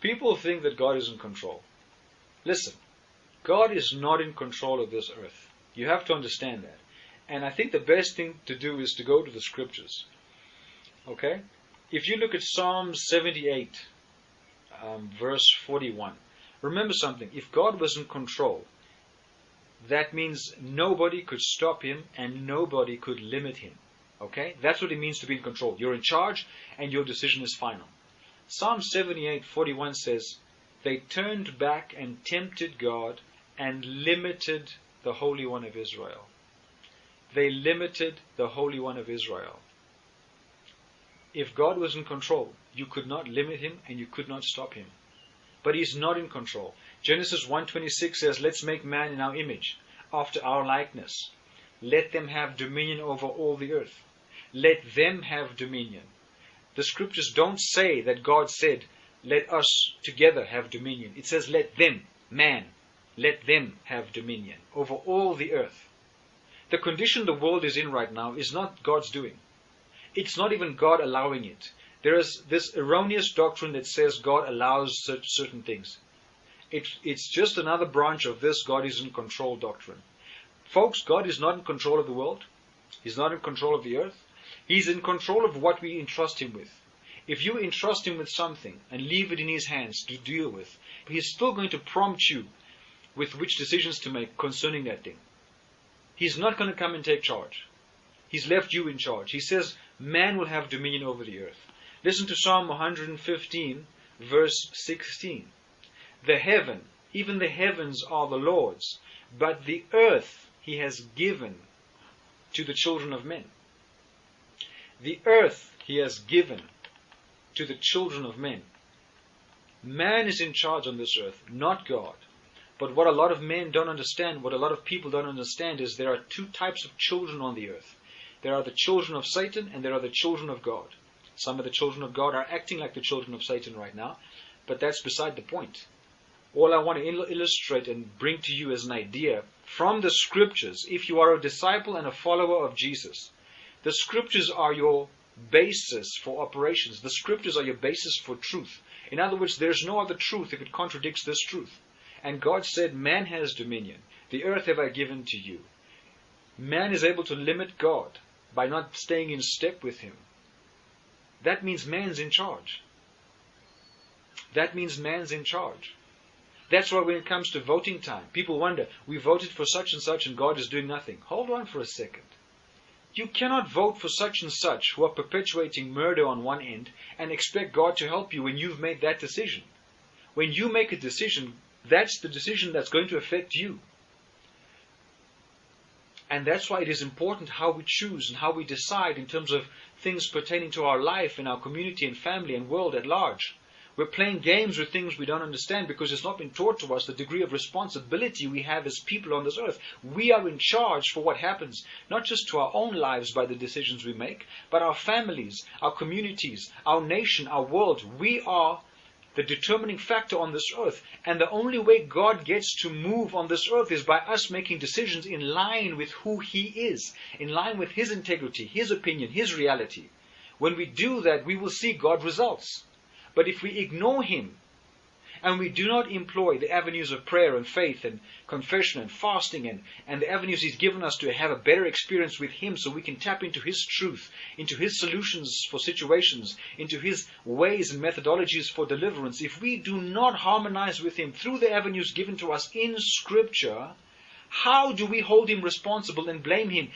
People think that God is in control. Listen, God is not in control of this earth. You have to understand that. And I think the best thing to do is to go to the scriptures. Okay? If you look at Psalm 78, verse 41, remember something. If God was in control, that means nobody could stop him and nobody could limit him. Okay? That's what it means to be in control. You're in charge and your decision is final. Psalm 78:41 says, they turned back and tempted God and limited the Holy One of Israel. They limited the Holy One of Israel. If God was in control, you could not limit him and you could not stop him. But he's not in control. Genesis 1:26 says, let's make man in our image, after our likeness. Let them have dominion over all the earth. Let them have dominion. The scriptures don't say that God said, let us together have dominion. It says, let them, man, let them have dominion over all the earth. The condition the world is in right now is not God's doing. It's not even God allowing it. There is this erroneous doctrine that says God allows certain things. It's just another branch of this God is in control doctrine. Folks, God is not in control of the world. He's not in control of the earth. He's in control of what we entrust him with. If you entrust him with something and leave it in his hands to deal with, he's still going to prompt you with which decisions to make concerning that thing. He's not going to come and take charge. He's left you in charge. He says, man will have dominion over the earth. Listen to Psalm 115, verse 16. The heaven, even the heavens are the Lord's, but the earth he has given to the children of men. The earth he has given to the children of men. Man is in charge on this earth, not God. But what a lot of men don't understand, what a lot of people don't understand is there are two types of children on the earth. There are the children of Satan and there are the children of God. Some of the children of God are acting like the children of Satan right now, but that's beside the point. All I want to illustrate and bring to you as an idea from the scriptures, if you are a disciple and a follower of Jesus, the scriptures are your basis for operations. The scriptures are your basis for truth. In other words, there's no other truth if it contradicts this truth. And God said, man has dominion. The earth have I given to you. Man is able to limit God by not staying in step with him. That means man's in charge. That means man's in charge. That's why when it comes to voting time, people wonder, we voted for such and such and God is doing nothing. Hold on for a second. You cannot vote for such and such who are perpetuating murder on one end and expect God to help you when you've made that decision. When you make a decision, that's the decision that's going to affect you. And that's why it is important how we choose and how we decide in terms of things pertaining to our life and our community and family and world at large. We're playing games with things we don't understand because it's not been taught to us the degree of responsibility we have as people on this earth. We are in charge for what happens, not just to our own lives by the decisions we make, but our families, our communities, our nation, our world. We are the determining factor on this earth. And the only way God gets to move on this earth is by us making decisions in line with who He is, in line with His integrity, His opinion, His reality. When we do that, we will see God results. But if we ignore Him, and we do not employ the avenues of prayer and faith and confession and fasting and the avenues He's given us to have a better experience with Him so we can tap into His truth, into His solutions for situations, into His ways and methodologies for deliverance, if we do not harmonize with Him through the avenues given to us in Scripture, how do we hold Him responsible and blame Him?